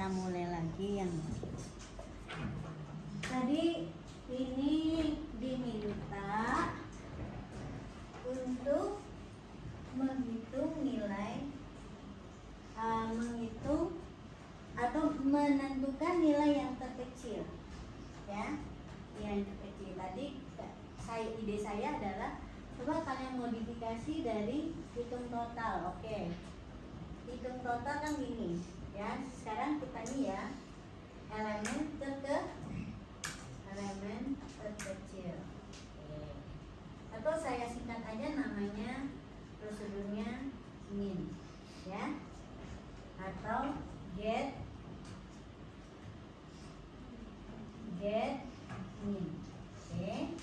kita mulai lagi yang tadi ini diminta untuk menghitung nilai menghitung atau menentukan nilai yang terkecil, ya, yang terkecil. Tadi ide saya adalah coba kalian modifikasi dari hitung total. Oke, hitung total kan gini, ya. Sekarang kita ini ya elemen terkecil. Atau saya singkat aja namanya prosedurnya min, ya, atau get min, oke,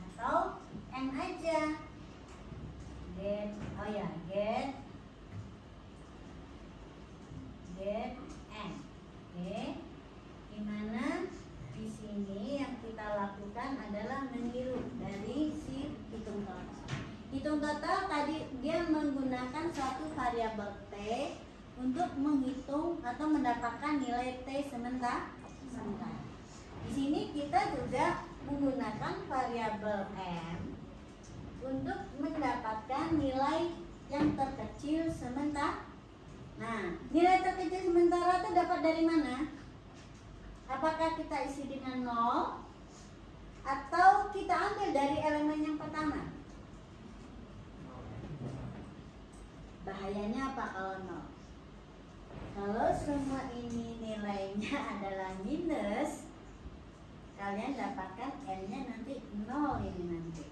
atau n aja, get n, oke. Dimana di sini yang kita lakukan adalah meniru dari si hitung total. Hitung total tadi dia menggunakan suatu variabel t untuk menghitung atau mendapatkan nilai t sementara. Di sini kita juga menggunakan variabel m untuk mendapatkan nilai yang terkecil sementara. Nah, nilai terkecil sementara itu dapat dari mana? Apakah kita isi dengan 0 atau kita ambil dari elemen yang pertama? Bahayanya apa kalau 0? Kalau semua ini nilainya adalah minus, kalian dapatkan n-nya nanti 0 ini nanti.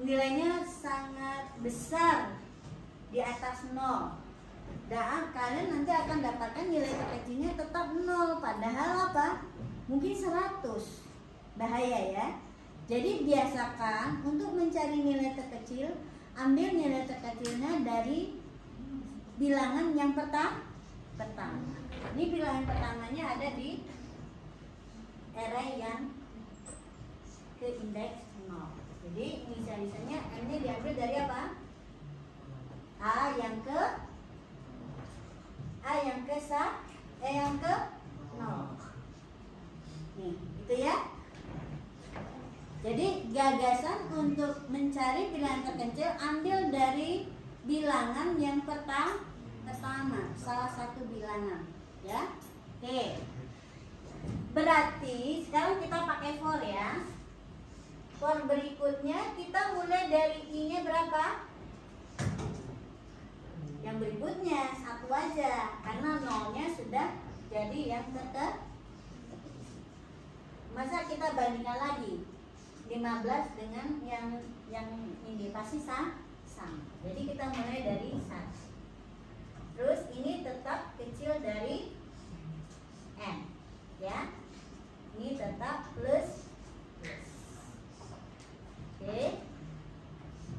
Nilainya sangat besar di atas 0. Dan kalian nanti akan dapatkan nilai terkecilnya tetap 0. Padahal apa? Mungkin 100. Bahaya ya. Jadi biasakan untuk mencari nilai terkecil, ambil nilai terkecilnya dari bilangan yang pertama. Ini bilangan pertamanya ada di array yang ke indeks 0. Jadi inisialisasinya n-nya diambil dari apa? A yang ke 0. Nih, itu ya. Jadi gagasan untuk mencari bilangan terkecil, ambil dari bilangan yang pertama, salah satu bilangan, ya. Oke. Berarti sekarang kita pakai for ya. For berikutnya kita mulai dari i-nya berapa? Yang berikutnya 1 aja, karena 0-nya sudah jadi yang terkecil. Masa kita bandingkan lagi 15 dengan yang ini pasti sama. Jadi kita mulai dari 1. Terus ini tetap kecil dari n, ya. Ini tetap plus. Oke.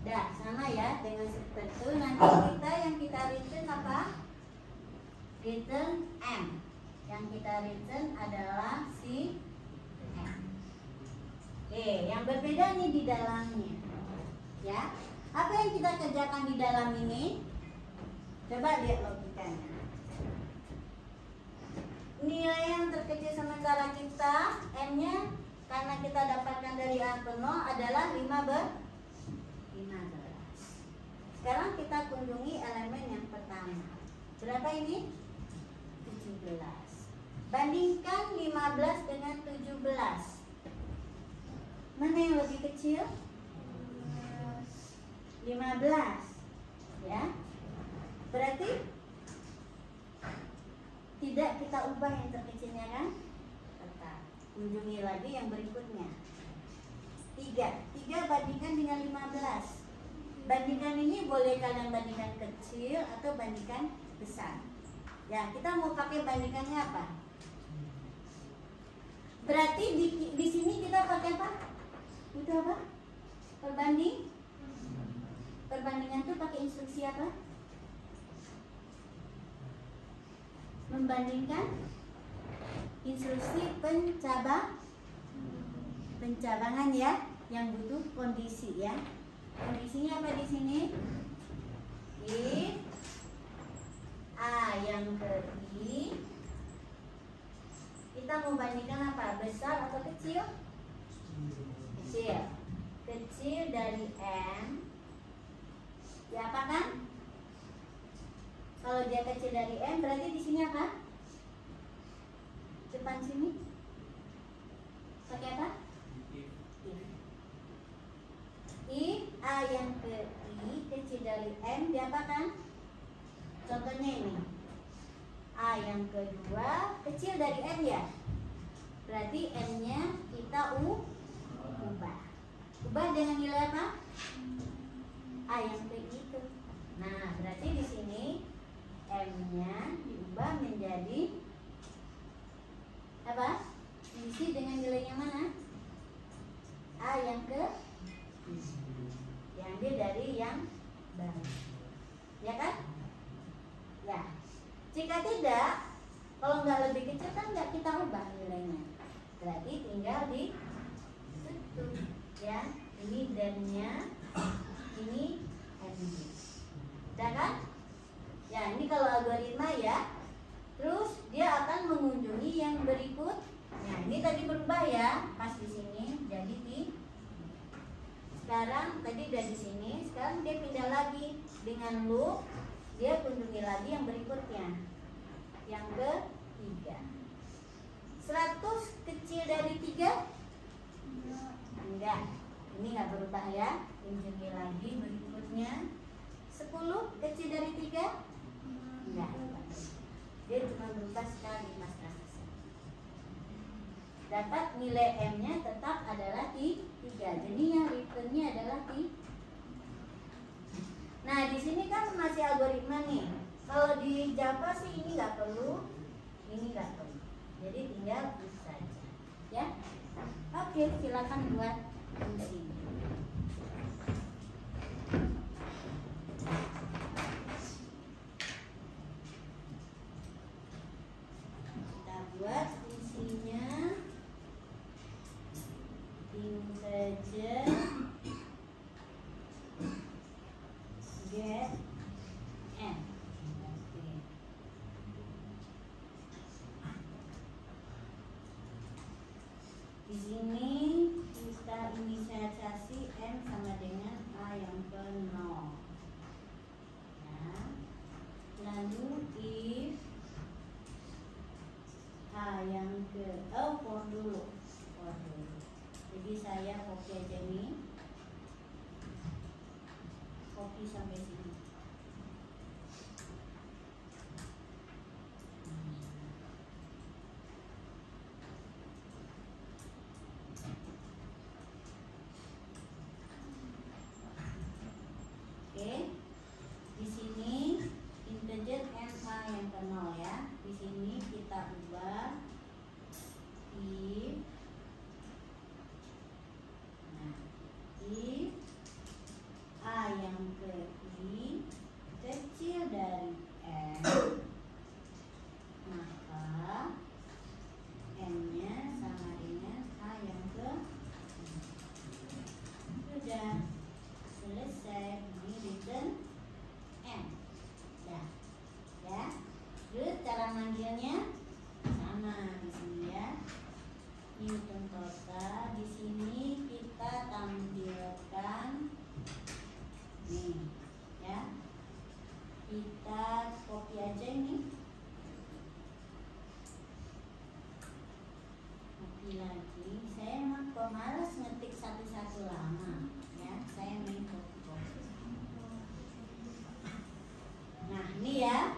Dah, sama ya dengan seperti itu. Nanti yang kita return apa? Return m. Yang kita return adalah si m. Oke, yang berbeda nih di dalamnya, ya. Apa yang kita kerjakan di dalam ini? Coba lihat logikanya. Nilai yang terkecil sementara kita, n-nya karena kita dapatkan dari a ke 0 adalah 15. Sekarang kita kunjungi elemen yang pertama. Berapa ini? 17. Bandingkan 15 dengan 17. Mana yang lebih kecil? 15. Ya. Berarti tidak kita ubah yang terkecilnya kan? Tetap. Kunjungi lagi yang berikutnya. 3 bandingkan dengan 15. Bandingkan ini boleh kalian bandingkan kecil atau bandingkan besar. Ya, kita mau pakai bandingkannya apa? Berarti di sini kita pakai apa? Itu apa? Perbandingan itu pakai instruksi apa? Membandingkan instruksi pencabangan ya, yang butuh kondisi ya. Kondisinya apa di sini? If A yang ke I Kita mau bandingkan apa? Besar atau kecil? Kecil. Kecil dari M. Diapakan? Kalau dia kecil dari M, berarti di sini apa? Depan sini pakai apa? If A yang ke I kecil dari M, diapakan? Contohnya ini, A yang kedua kecil dari M ya. Berarti M-nya kita ubah. Ubah dengan nilai apa? A yang ke I itu. Nah, berarti di sini M-nya diubah menjadi apa? Diisi dengan nilai yang mana? A yang ke I. Diambil dari yang baru. Ya kan? Ya. Jika tidak, kalau nggak lebih kecil kan nggak kita ubah nilainya. Berarti tinggal ditutup. Ya, ini dan-nya, ini M-nya. Udah kan? Ya, ini kalau algoritma ya. Terus dia akan mengunjungi yang berikut. Nah, ini tadi berubah ya, pas di sini jadi di. Sekarang tadi udah di sini, sekarang dia pindah lagi dengan loop. Dia kunjungi lagi yang berikutnya, yang ketiga. 100 kecil dari 3? Enggak, ini nggak berubah ya. Kunjungi lagi berikutnya. 10 kecil dari 3? Enggak. Dia cuma berubah sekali mas Rasa. Dapat nilai M-nya tetap adalah 3. Jadi yang returnnya adalah 3. Nah di sini kan masih algoritma nih. Kalau di Java sih ini nggak perlu, ini nggak perlu. Jadi tinggal if saja, ya. Oke, silakan buat ini. Kita buat fungsinya integer get n. Di sini kita inisialisasi n sama dengan a yang ke 0. Ya. Lalu if a yang ke for dulu. Jadi saya copy aja nih. Copy sampai sini. Oke. Di sini integer n a yang ke 0 ya. Di sini kita ubah if if a yang ke I kecil dari n, maka n-nya sama dengan a yang ke I. Sudah selesai, ini return n. Ya. Terus cara manggilnya sama di sini ya. Newton total. Di sini kita tampilkan nih ya. Kita copy aja ini. Copy lagi. Saya mah malas ngetik satu-satu lama ya. Saya main copy. Nah, ini ya.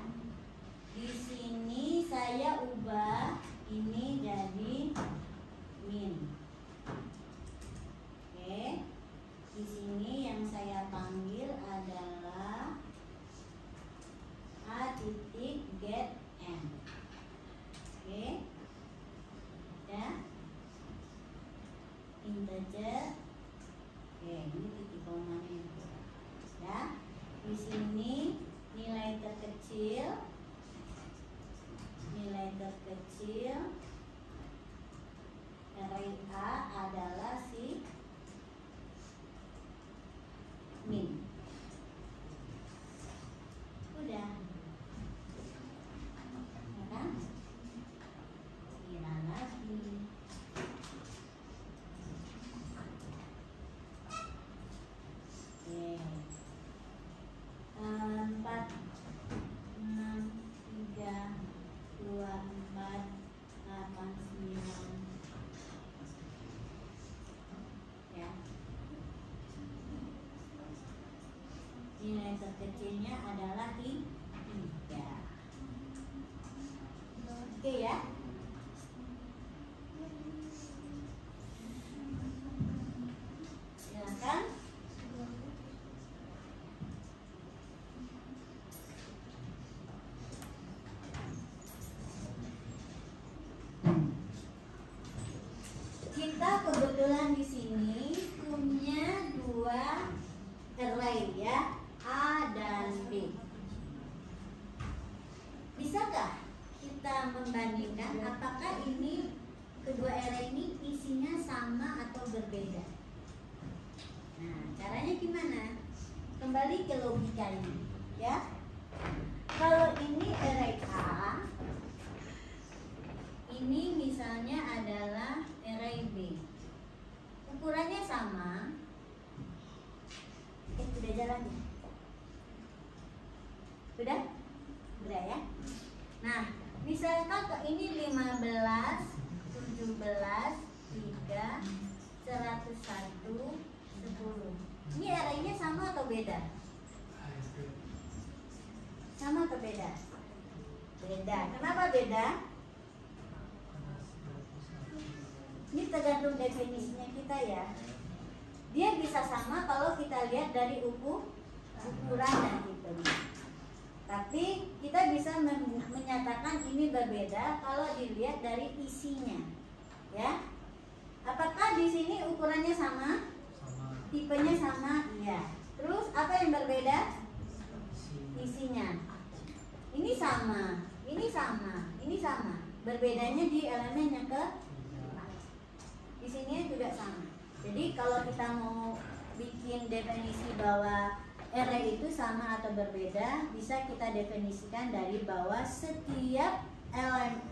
Di sini saya ubah ini jadi min. Oke. Oke ya. Silakan. Kita kebetulan di sini punya dua array ya, A dan B. Bisakah kita membandingkan apakah ini kedua array ini isinya sama atau berbeda? Nah, caranya gimana? Kembali ke logika ini, ya. Kalau ini array A, ini misalnya adalah array B. Ukurannya sama. Sudah jalan ya? Sudah? Sudah ya? Nah, misalkan ini 15, 17, 3, 101, 10. Ini arraynya sama atau beda? Sama atau beda? Beda. Kenapa beda? Ini tergantung definisinya kita ya. Dia bisa sama kalau kita lihat dari ukuran dan tipenya. Tapi kita bisa menyatakan ini berbeda kalau dilihat dari isinya. Ya. Apakah di sini ukurannya sama? Tipenya sama? Iya. Terus apa yang berbeda? Isinya. Ini sama, ini sama, ini sama. Berbedanya di elemen yang ke isinya juga sama. Jadi kalau kita mau bikin definisi bahwa array itu sama atau berbeda, bisa kita definisikan dari bahwa setiap elemen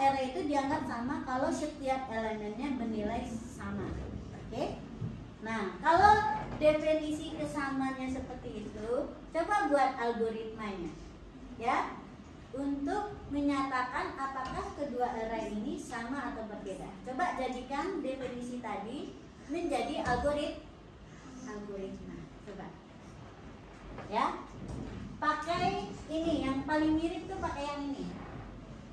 array itu dianggap sama kalau setiap elemennya bernilai sama. Oke? Nah, kalau definisi kesamanya seperti itu, coba buat algoritmanya. Ya. Untuk menyatakan apakah kedua array ini sama atau berbeda. Coba jadikan definisi tadi menjadi algoritma. Coba. Ya. Pakai ini yang paling mirip tuh pakai yang ini.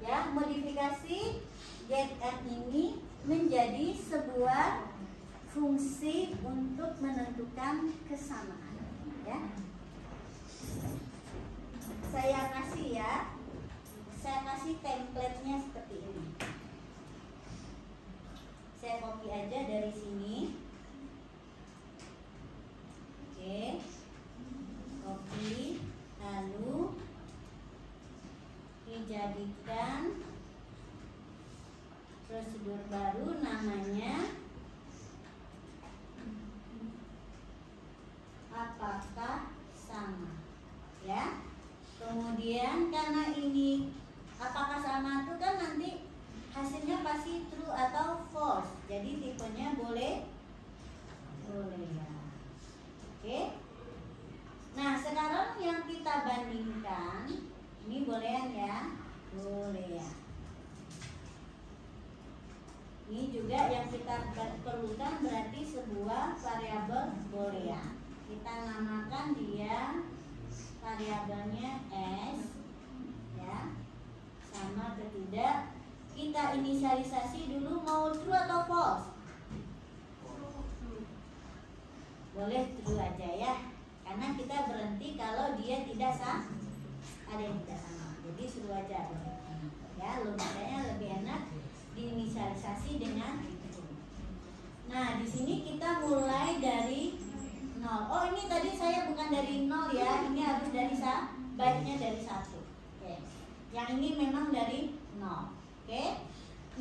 Ya, modifikasi getM ini menjadi sebuah fungsi untuk menentukan kesamaan. Ya. Saya kasih template-nya seperti ini. Saya copy aja dari sini. Oke. Copy, lalu dijadikan prosedur baru namanya apakah sama. Ya. Kemudian karena ini apakah sama itu kan nanti hasilnya pasti true atau false. Jadi tipenya boleh ya. Oke. Nah, sekarang yang kita bandingkan ini boolean ya. Boolean. Ini juga yang kita perlukan berarti sebuah variabel boolean. Kita namakan dia variabelnya S ya, sama atau tidak. Kita inisialisasi dulu mau true atau false. Boleh true aja ya, karena kita berhenti kalau dia tidak sama, ada yang tidak sama. Jadi true aja ya, logikanya lebih enak diinisialisasi dengan itu. Nah, di sini kita mulai dari 0. Oh, ini tadi saya bukan dari 0 ya. Ini harus dari baiknya dari 1. Oke. Yang ini memang dari 0. Oke.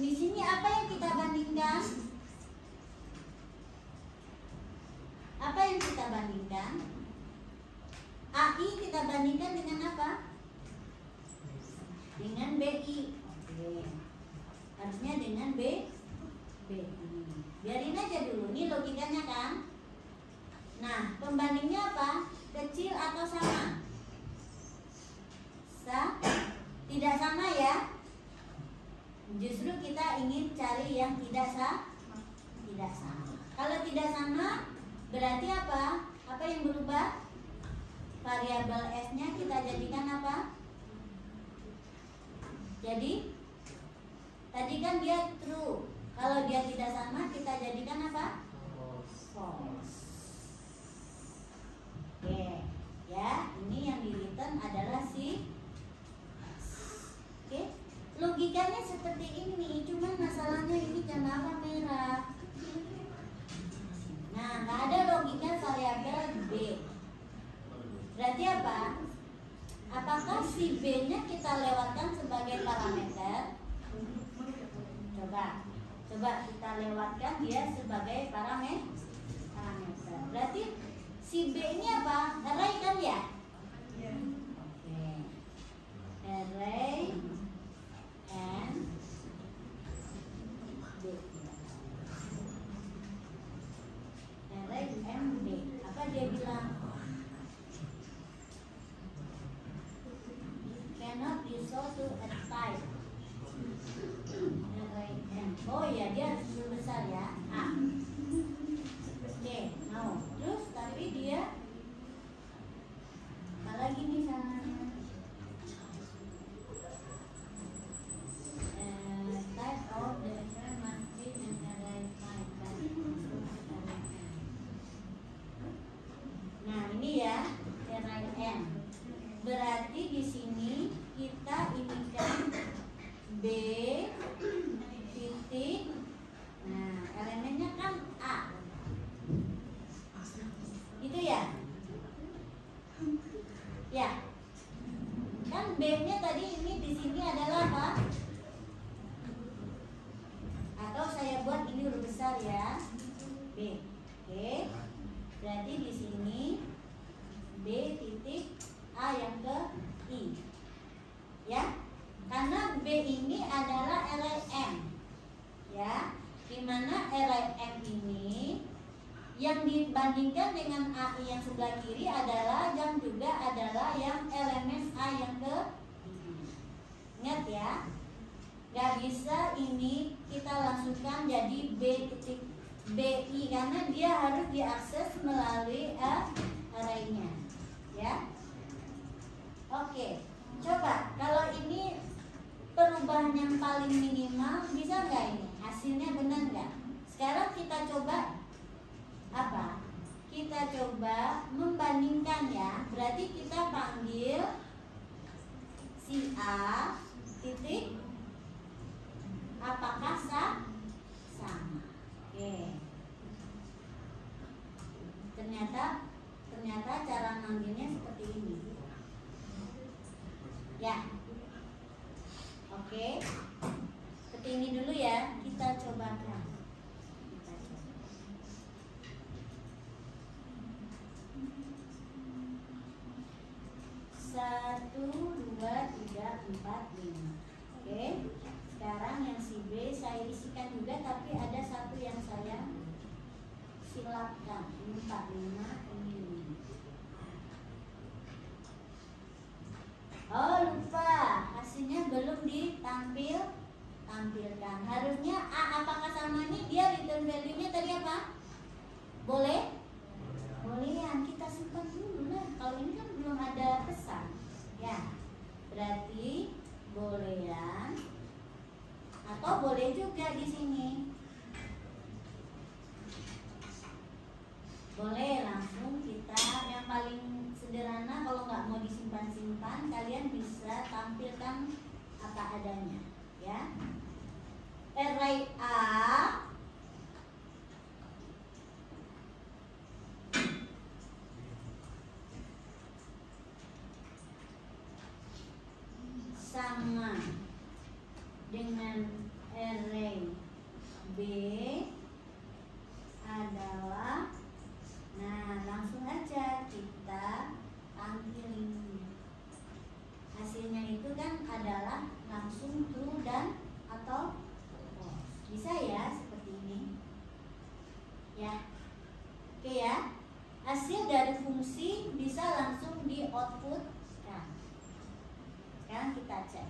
Di sini apa yang kita bandingkan? Apa yang kita bandingkan? AI kita bandingkan dengan apa? Dengan BI. Oke. Harusnya dengan BI. Biarin aja dulu. Ini logikanya kan? Nah, pembandingnya apa? Kecil atau sama? Tidak sama ya. Justru kita ingin cari yang tidak sama. Kalau tidak sama, berarti apa? Apa yang berubah? Variabel S-nya kita jadikan apa? Jadi Tadi kan dia true. Kalau dia tidak sama, kita jadikan apa? False. Oke, ya, ini yang di return adalah si. Oke, logikanya seperti ini. Cuman masalahnya ini kenapa merah? Nah, nggak ada logika variabel B. Berarti apa? Apakah si B-nya kita lewatkan sebagai parameter? Coba kita lewatkan dia sebagai parameter. Berarti si B ini apa? Array kan ya? Oke. Array and B. Array and B. Apa dia bilang? Cannot resolve to a type. Oh iya, dia harus besar ya. A. Oke, mau. Terus tapi dia apa lagi nih salahnya? Type of the array must be an array type. Nah, ini ya array n. Berarti di sini kita inikan B titik. Nah, elemennya kan A. Itu ya? Ya. Kan B-nya tadi ini di sini adalah apa? Atau saya buat ini huruf besar ya. B. Oke. Berarti di sini B titik A yang ke I. Ya. Karena B ini adalah array M. Ya, dimana array M ini yang dibandingkan dengan AI yang sebelah kiri adalah yang juga adalah yang elemen A yang ke. Ingat ya, gak bisa ini kita langsungkan jadi B titik BI karena dia harus diakses melalui array-nya. Ya, oke. Coba kalau ini perubahan yang paling minimal, bisa nggak ini? Hasilnya benar nggak? Sekarang kita coba apa? Kita coba membandingkan ya. Berarti kita panggil si A titik apakah sama? Oke. Ternyata cara manggilnya seperti ini. Ya. Oke. Seperti ini dulu ya. Kita cobakan. 1, 2, 3, 4, 5. Oke. Sekarang yang si B saya isikan juga, tapi ada satu yang saya silapkan. Ini 4, 5, ini 5. Oh lupa, hasilnya belum ditampilkan. Harusnya A apakah sama ini, dia return value-nya tadi apa? Boleh? Bolehan, kita simpan dulu lah. Kalau ini kan belum ada pesan. Ya, berarti bolehan atau boleh juga di sini. Boleh langsung kita yang paling sederhana, kalau nggak mau disimpan-simpan, kalian bisa tampilkan apa adanya, ya. Array A sama dengan array B adalah, nah langsung aja kita ambil ini. Hasilnya itu kan adalah langsung true dan atau false. Bisa ya seperti ini. Ya. Oke ya. Hasil dari fungsi bisa langsung di output. Sekarang kita cek.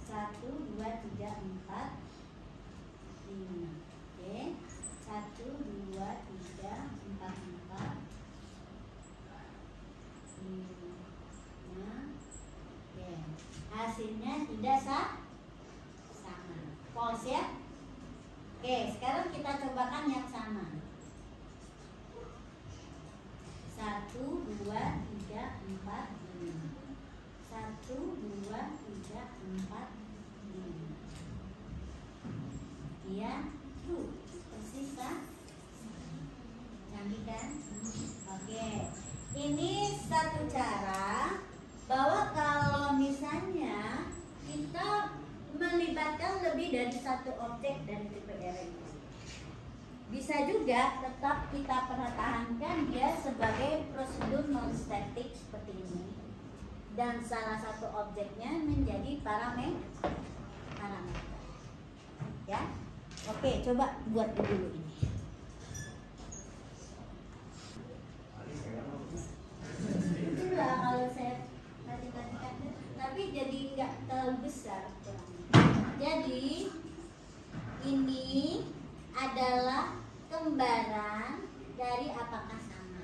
1, 2, 3, 4, 5. Oke. 1, 2, 3, 4, 4, 5. hasilnya tidak sama. False ya. Oke, sekarang kita cobakan yang sama. 1, 2, 3, 4, 5. 1, 2, 3, 4, 5. Iya, true. Persis kan? Cantik kan? Oke. Ini satu cara bahwa kalau misalnya kita melibatkan lebih dari satu objek dari tipe array, bisa juga tetap kita pertahankan dia sebagai prosedur non statik seperti ini, dan salah satu objeknya menjadi parameter. Ya, oke, coba buat dulu ini. Itulah kalau saya kasih-kasihkan, tapi jadi nggak terlalu besar. Jadi ini adalah kembaran dari apakah sama.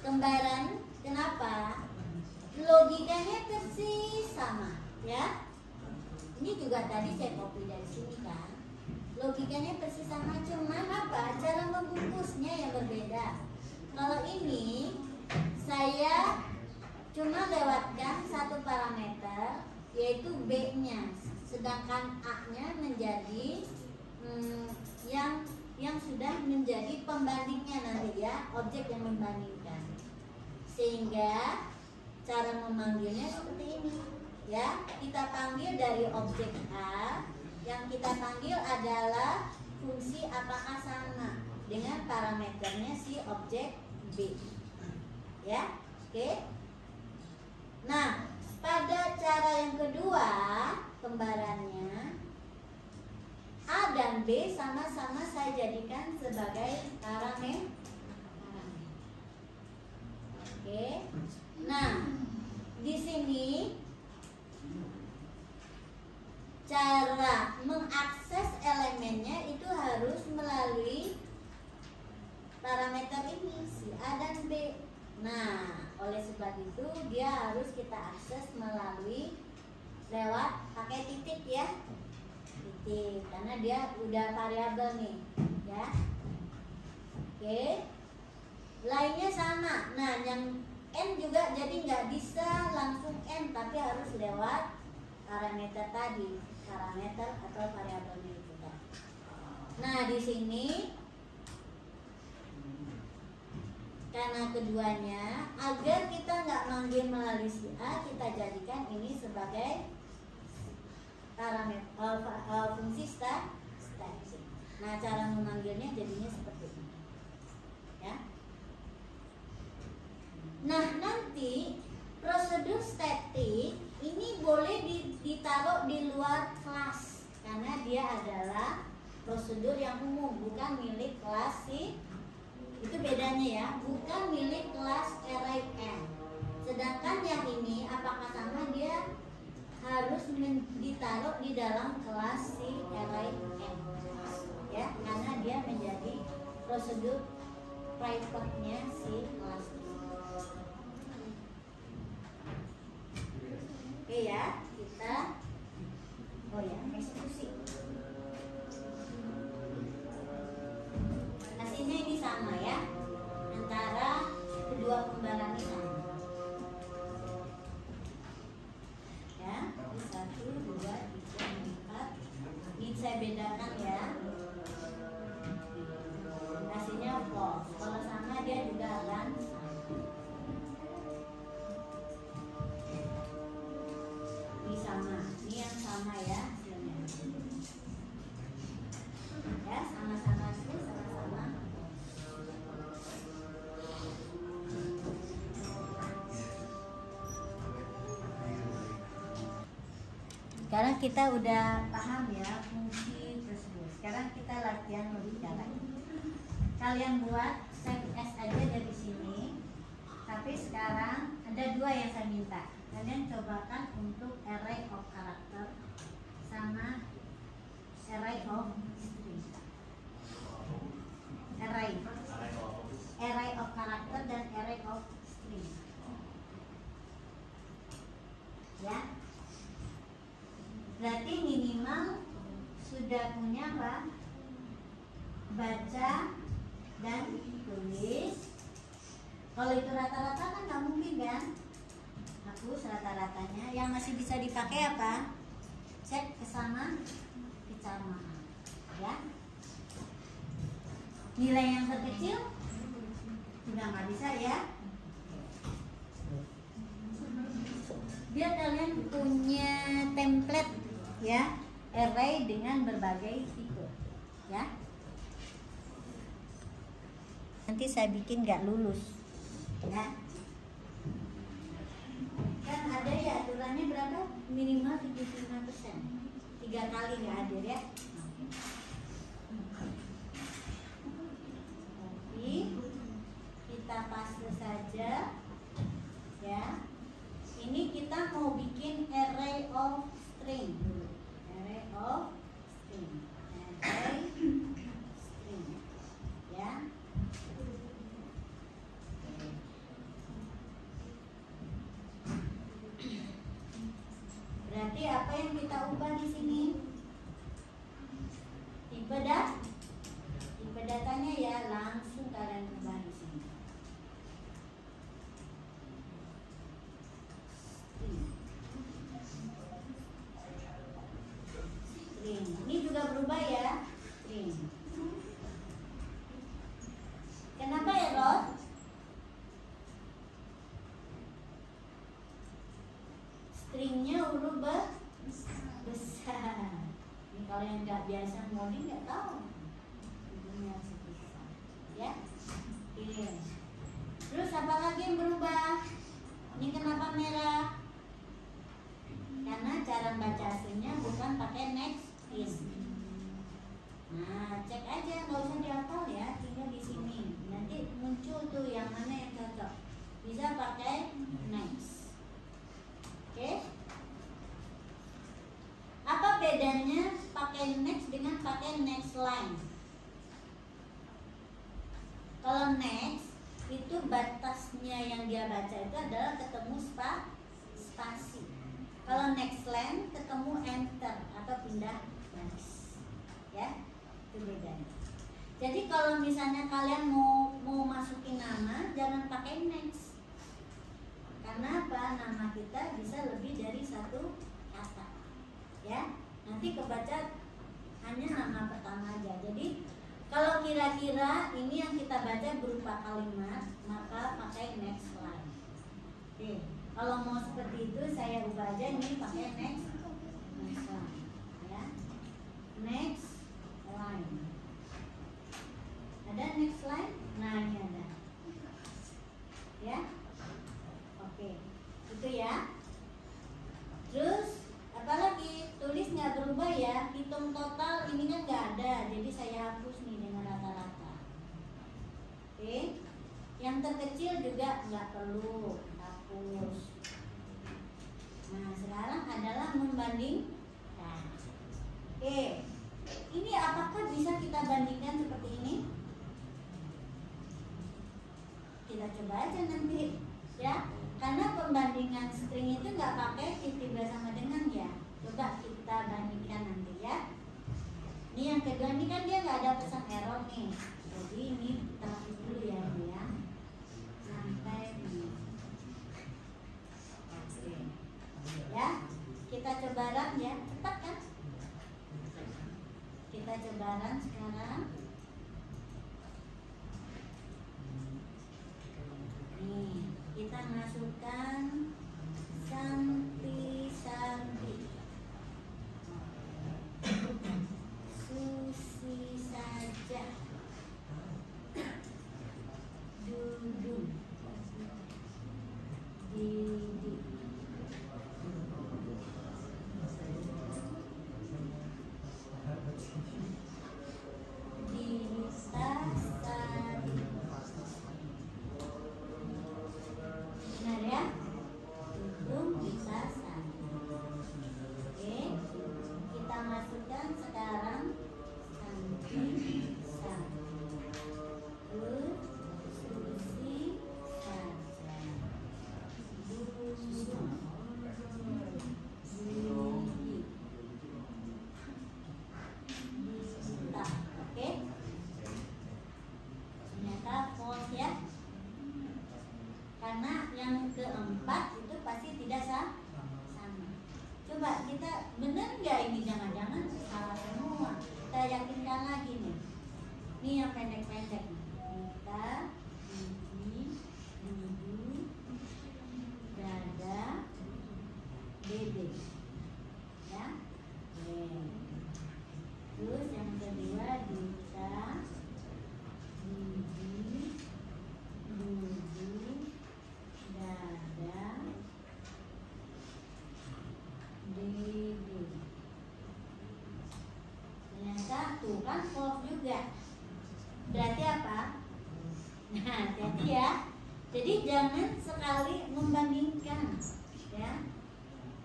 Kembaran kenapa? Logikanya persis sama, ya. Ini juga tadi saya copy dari sini kan. Logikanya persis sama, cuman apa? Cara membungkusnya yang berbeda. Kalau ini saya cuma lewatkan satu parameter, yaitu B-nya, sedangkan A-nya menjadi yang sudah menjadi pembandingnya nanti ya, objek yang membandingkan. Sehingga cara memanggilnya seperti ini ya, kita panggil dari objek A, yang kita panggil adalah fungsi apakah sama dengan parameternya si objek B ya. Oke. Nah, pada cara yang kedua, kembarannya A dan B sama-sama saya jadikan sebagai parameter. Oke. Nah, di sini cara mengakses elemennya itu harus melalui parameter ini, si A dan B. Nah, oleh sebab itu dia harus kita akses melalui lewat pakai titik ya, titik, karena dia udah variabel nih ya. Oke, lainnya sama. Nah, yang N juga jadi nggak bisa langsung N, tapi harus lewat parameter tadi, parameter atau variabelnya itu kan. Nah, di sini karena keduanya, agar kita nggak manggil melalui si A, kita jadikan ini sebagai parameter fungsi static. Nah, cara memanggilnya jadinya seperti ini ya. Nah, nanti prosedur static ini boleh ditaruh di luar kelas, karena dia adalah prosedur yang umum, bukan milik kelas si. Itu bedanya ya, bukan milik kelas array N. Sedangkan yang ini apakah sama, dia harus ditaruh di dalam kelas si array N ya, karena dia menjadi prosedur private-nya si kelas ini. Oke ya, kita eksekusi. Hasilnya ini sama ya, antara kedua kembaran ini sama. Ya, 1, 2, 3, 4. Ini saya bedakan ya. Hasilnya false. Kalau sama dia juga akan sama. Ini sama, ini yang sama ya hasilnya. Ya, sama-sama true, sama-sama. Sekarang kita udah paham ya fungsi tersebut. Sekarang kita latihan lebih dalam. Kalian buat set S aja dari sini. Tapi sekarang ada dua yang saya minta. Kalian cobakan untuk array of character sama array of string. Array of character dan array of string. tidak punya apa? Baca dan tulis. Kalau itu rata-rata kan nggak mungkin kan? Hapus rata-ratanya. Yang masih bisa dipakai apa? Cek kesamaan, kesamaan, ya. Nilai yang terkecil juga nggak bisa ya. Biar kalian punya template ya, array dengan berbagai figur ya. Nanti saya bikin nggak lulus ya. Kan ada ya aturannya berapa? Minimal 75%. 3 kali nggak hadir ya. Tapi kita paste saja ya. Ini kita mau bikin array of string dulu. Array of string. Array string. Ya. Berarti apa yang kita ubah di sini? Tipe datanya ya, langsung kalian ubah di sini. String. Ini juga berubah ya, string. Kenapa error? Stringnya huruf besar. Ini kalau yang nggak biasa ngoding nggak tahu. Hurufnya sebesar, ya. Oke. Terus apa lagi yang berubah? Ini kenapa merah? Karena cara baca aslinya bukan pakai next in. Nah, cek aja, nggak usah dihafal ya, tinggal di sini. Nanti muncul tuh yang mana yang cocok. Bisa pakai next. Oke? Apa bedanya pakai next dengan pakai next line? Kalau next itu batasnya yang dia baca itu adalah ketemu spasi. Kalau next line ketemu enter atau pindah baris. Ya, itu bedanya. Jadi kalau misalnya kalian mau masukin nama, jangan pakai next. Karena apa? Nama kita bisa lebih dari satu kata. Ya, nanti kebaca hanya nama pertama aja. Jadi kalau kira-kira ini yang kita baca berupa kalimat, maka pakai next line. Oke, kalau mau seperti itu saya ubah aja ini pakai next line. Ya, next line. Ada next line? Nah ini ada. Ya, oke, itu ya. Terus apalagi tulis nggak berubah ya, hitung total ini kan nggak ada, jadi saya hapus nih dengan rata-rata. Oke, yang terkecil juga nggak perlu hapus. Nah sekarang adalah membandingkan. Oke, ini apakah bisa kita bandingkan seperti ini? Kita coba aja nanti ya. Karena pembandingan string itu nggak pakai if sama dengan ya. Coba kita bandingkan nanti ya. Ini yang kedua, ini kan dia nggak ada pesan error nih. Jadi ini terapis dulu ya dia. Sampai ini. Oke. Ya, kita coba run ya. Cepat kan? Kita coba run sekarang. Nih, kita masukkan Santi Susi saja duduk Didi Dita Sari. Benar ya? yang keempat itu pasti tidak sama. Coba kita benar nggak ini, jangan-jangan salah semua. Kita yakinkan lagi nih. Ini yang pendek-pendek. Kita gigi, duduk, dada, dede. Ya. Terus yang kedua duta, gigi, duduk, dada, dede. Ternyata tuh kan false juga. Berarti apa? Nah, jadi ya. Jadi jangan sekali membandingkan, ya.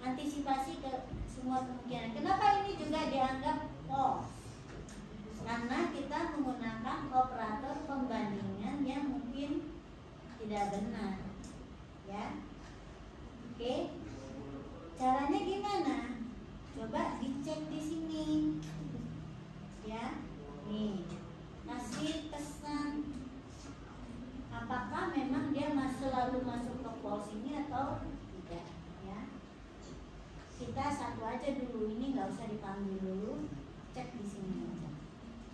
Antisipasi ke semua kemungkinan. Kenapa ini juga dianggap false? Karena kita menggunakan operator pembandingan yang mungkin tidak benar, ya. Oke. Caranya gimana? Coba dicek di sini, ya. Nih, kasih pesan. Apakah memang dia selalu masuk ke false ini atau tidak, ya. Kita satu aja dulu, ini nggak usah dipanggil dulu, cek di sini aja.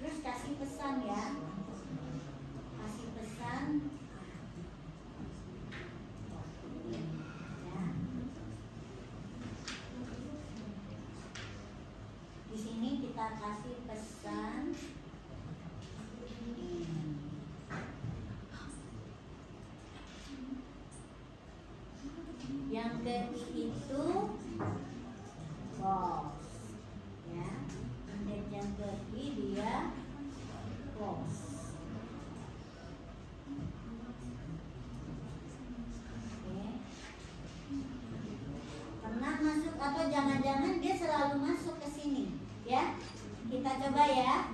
Terus kasih pesan, ya. Kasih pesan. Ya. Di sini kita kasih pesan. Yang ke-I itu false, ya. Dan yang ke-I dia false. Oke. Pernah masuk atau jangan-jangan dia selalu masuk ke sini, ya. Kita coba, ya.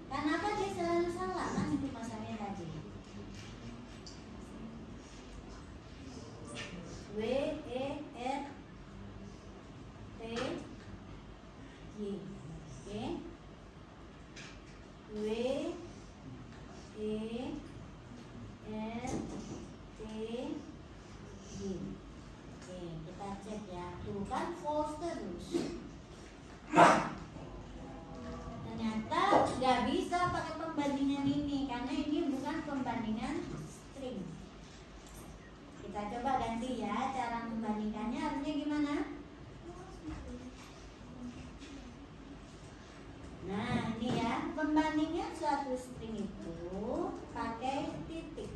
Kenapa dia selalu salah? Kan itu masalahnya tadi. W, E, R, T, J. Oke. W, E, R, T, J. Oke, kita cek, ya. Tuh kan false terus. Ternyata nggak bisa pakai pembandingan ini karena ini bukan pembandingan string. Kita coba ganti, ya. Cara membandingkannya harusnya gimana? Nah, ini, ya. Pembandingan suatu string itu pakai titik.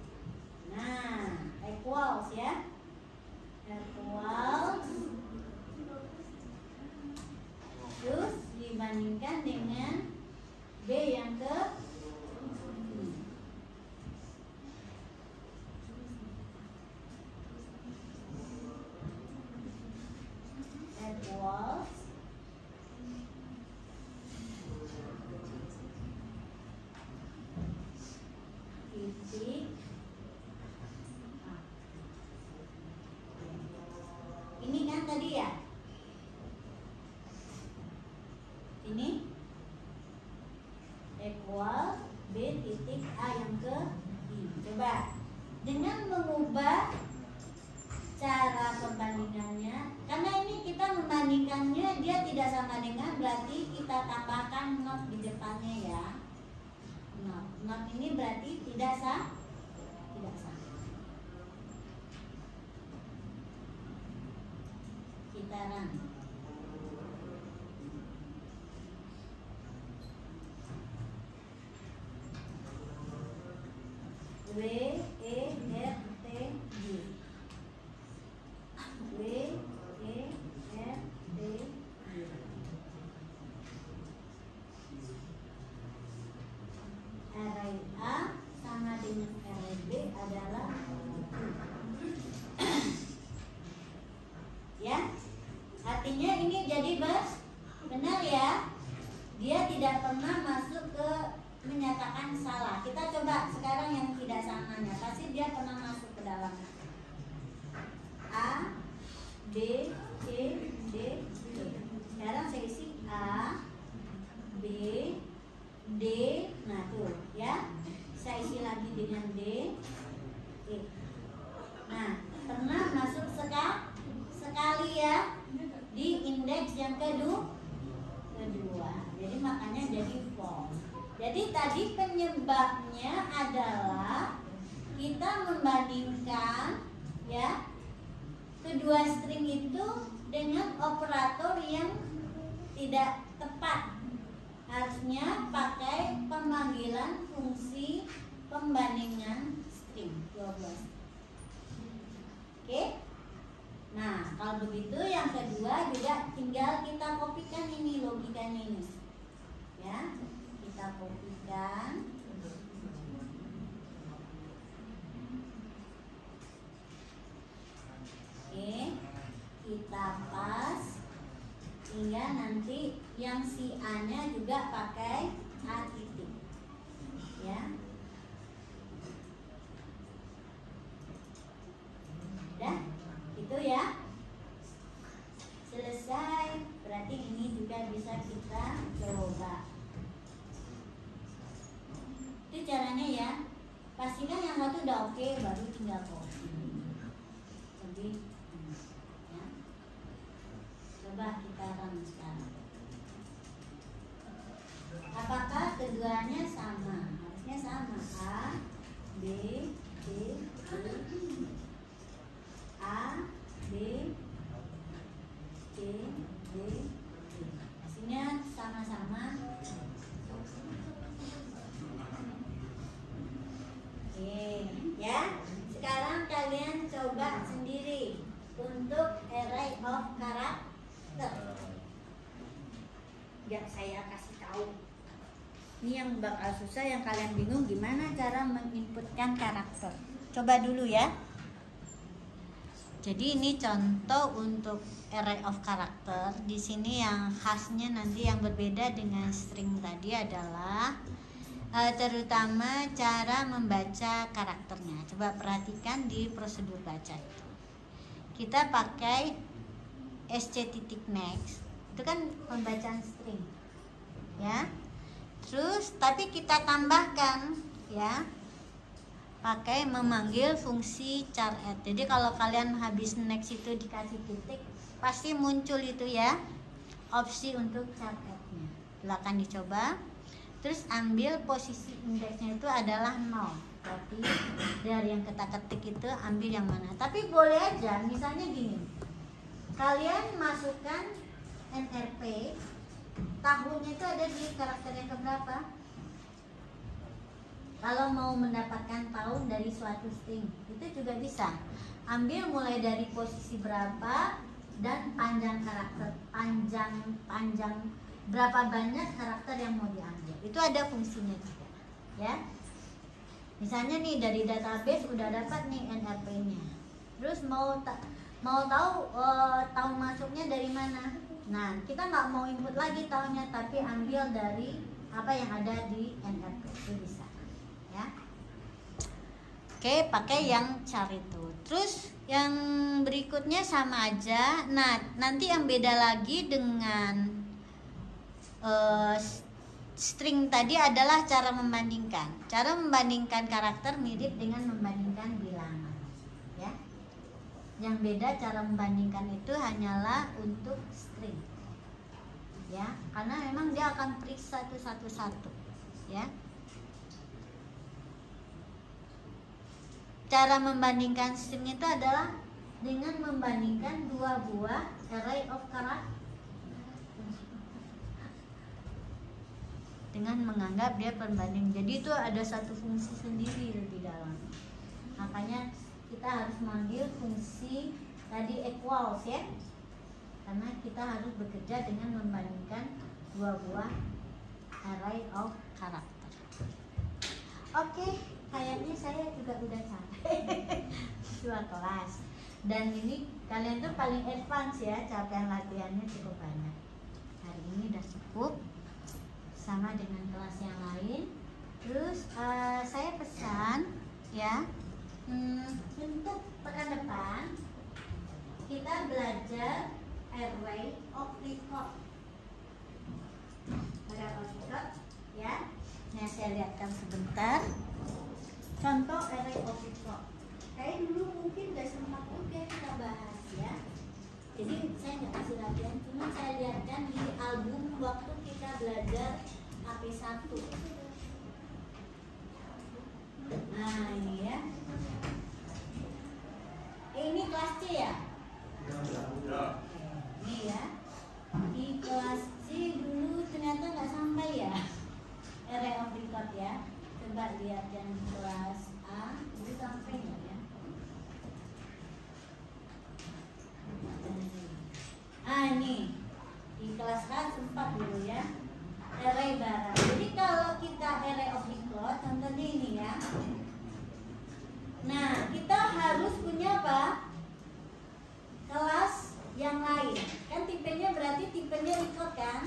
Nah, equals, ya. Equals. Terus dibandingkan dengan B yang ke equals titik A. Ini kan tadi, ya. Ini equal B titik A yang ke I. Coba dengan mengubah cara pembandingannya, karena ini kita membandingkannya dia tidak sama dengan, berarti kita tambahkan not di depannya, ya. Not ini berarti tidak sah, tidak sah. Kita run. W, E, R, T, J. W, E, R, T, J. Array A sama dengan array B adalah ya. Artinya ini jadi benar, ya. Dia tidak pernah masuk ke menyatakan salah. Kita coba sekarang yang tidak samanya. Pasti dia pernah masuk ke dalam A, B, C, D, E. Sekarang saya isi A, B, tadi penyebabnya adalah kita membandingkan ya kedua string itu dengan operator yang tidak tepat. Harusnya pakai pemanggilan fungsi pembandingan string 12. Oke. Nah, kalau begitu yang kedua juga tinggal kita kopikan ini logikanya ini. Ya, kita kopikan. Oke, kita pas. Hingga nanti yang si A-nya juga pakai A titik. Ya. Udah, itu ya. Selesai. Berarti ini juga bisa kita coba. Itu caranya ya. Pastikan yang satu udah oke, baru tinggal copy. Jadi ya. Coba kita run sekarang. Apakah keduanya sama? Harusnya sama. A, B, C, D, A, B, C, D, E. Hasilnya sama-sama. Oke, ya. Sekarang kalian coba sendiri untuk array of character. Ya, saya kasih tahu. Ini yang bakal susah, yang kalian bingung gimana cara menginputkan karakter. Coba dulu ya. Jadi ini contoh untuk array of character. Di sini yang khasnya nanti yang berbeda dengan string tadi adalah terutama cara membaca karakternya. Coba perhatikan di prosedur baca itu. Kita pakai sc.next. Itu kan pembacaan string. Ya. Terus tapi kita tambahkan ya pakai memanggil fungsi char add. Jadi kalau kalian habis next itu dikasih titik, pasti muncul itu ya opsi untuk char add-nya. Silakan dicoba. Terus ambil posisi indeksnya itu adalah 0. Berarti dari yang kita ketik itu ambil yang mana. Tapi boleh aja misalnya gini. Kalian masukkan NRP, tahunnya itu ada di karakter yang keberapa? Kalau mau mendapatkan tahun dari suatu string, itu juga bisa. Ambil mulai dari posisi berapa dan panjang karakter, panjang berapa banyak karakter yang mau diambil. Itu ada fungsinya juga, ya. Misalnya nih dari database udah dapat nih NRP-nya. Terus mau tahu tahun masuknya dari mana? Nah, kita nggak mau input lagi tahunnya, tapi ambil dari apa yang ada di NRP. Itu bisa. Ya. Oke, pakai yang char itu. Terus yang berikutnya sama aja. Nah, nanti yang beda lagi dengan string tadi adalah cara membandingkan. Cara membandingkan karakter mirip dengan membandingkan bilangan. Ya. Yang beda cara membandingkan itu hanyalah untuk string. Ya, karena memang dia akan periksa satu-satu. Ya. Cara membandingkan string itu adalah dengan membandingkan dua buah array of character dengan menganggap dia pembanding. Jadi itu ada satu fungsi sendiri lebih dalam. Makanya kita harus manggil fungsi tadi equals ya, karena kita harus bekerja dengan membandingkan dua buah array of character. Oke, kayaknya saya juga udah capek. 2 kelas. Dan ini kalian tuh paling advance ya, capaian latihannya cukup banyak. Hari ini udah cukup sama dengan kelas yang lain. Terus saya pesan ya, untuk pekan depan kita belajar array of record. Array of record ya. Nah, saya lihatkan sebentar contoh array of record. Kayak dulu mungkin udah sempat juga kita bahas ya. Jadi saya nggak kasih latihan, cuma saya lihatkan di album waktu kita belajar AP1. kelas C ya? Ini ya, di kelas C dulu ternyata nggak sampai ya array of record ya. Coba lihat yang di kelas A itu sampai nggak ya? Ini di kelas A sempat dulu ya, array barang. Jadi kalau kita array of record, contohnya ini ya. Nah, kita harus punya apa? Kelas yang lain. Kan tipenya berarti tipenya record kan?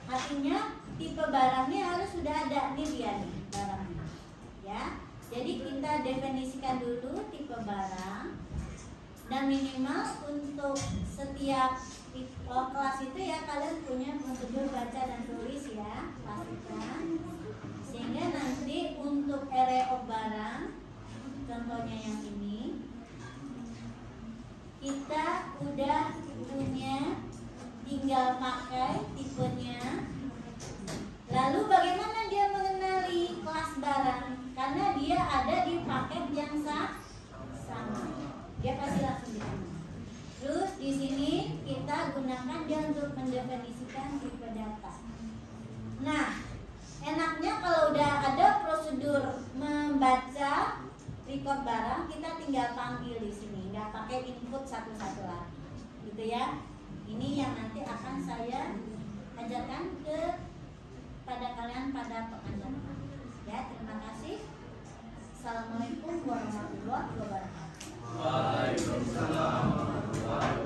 Artinya tipe barangnya harus sudah ada. Nih dia nih barangnya. Ya. Jadi kita definisikan dulu tipe barang. Dan minimal untuk setiap kelas itu ya kalian punya prosedur baca dan tulis ya, pastikan. Sehingga nanti untuk array of barang, contohnya yang ini, kita udah punya, tinggal pakai tipenya. Lalu bagaimana dia mengenali kelas barang? Karena dia ada di paket yang sama. Dia pasti langsung diterima. Terus di sini kita gunakan dia untuk mendefinisikan tipe data. Nah, enaknya kalau udah ada prosedur membaca record barang, kita tinggal panggil di sini, nggak pakai input satu-satu lagi, gitu ya. Ini yang nanti akan saya ajarkan pada kalian pada pekan depan. Ya, terima kasih. Assalamualaikum warahmatullahi wabarakatuh. Waalaikumsalam warahmatullahi wabarakatuh.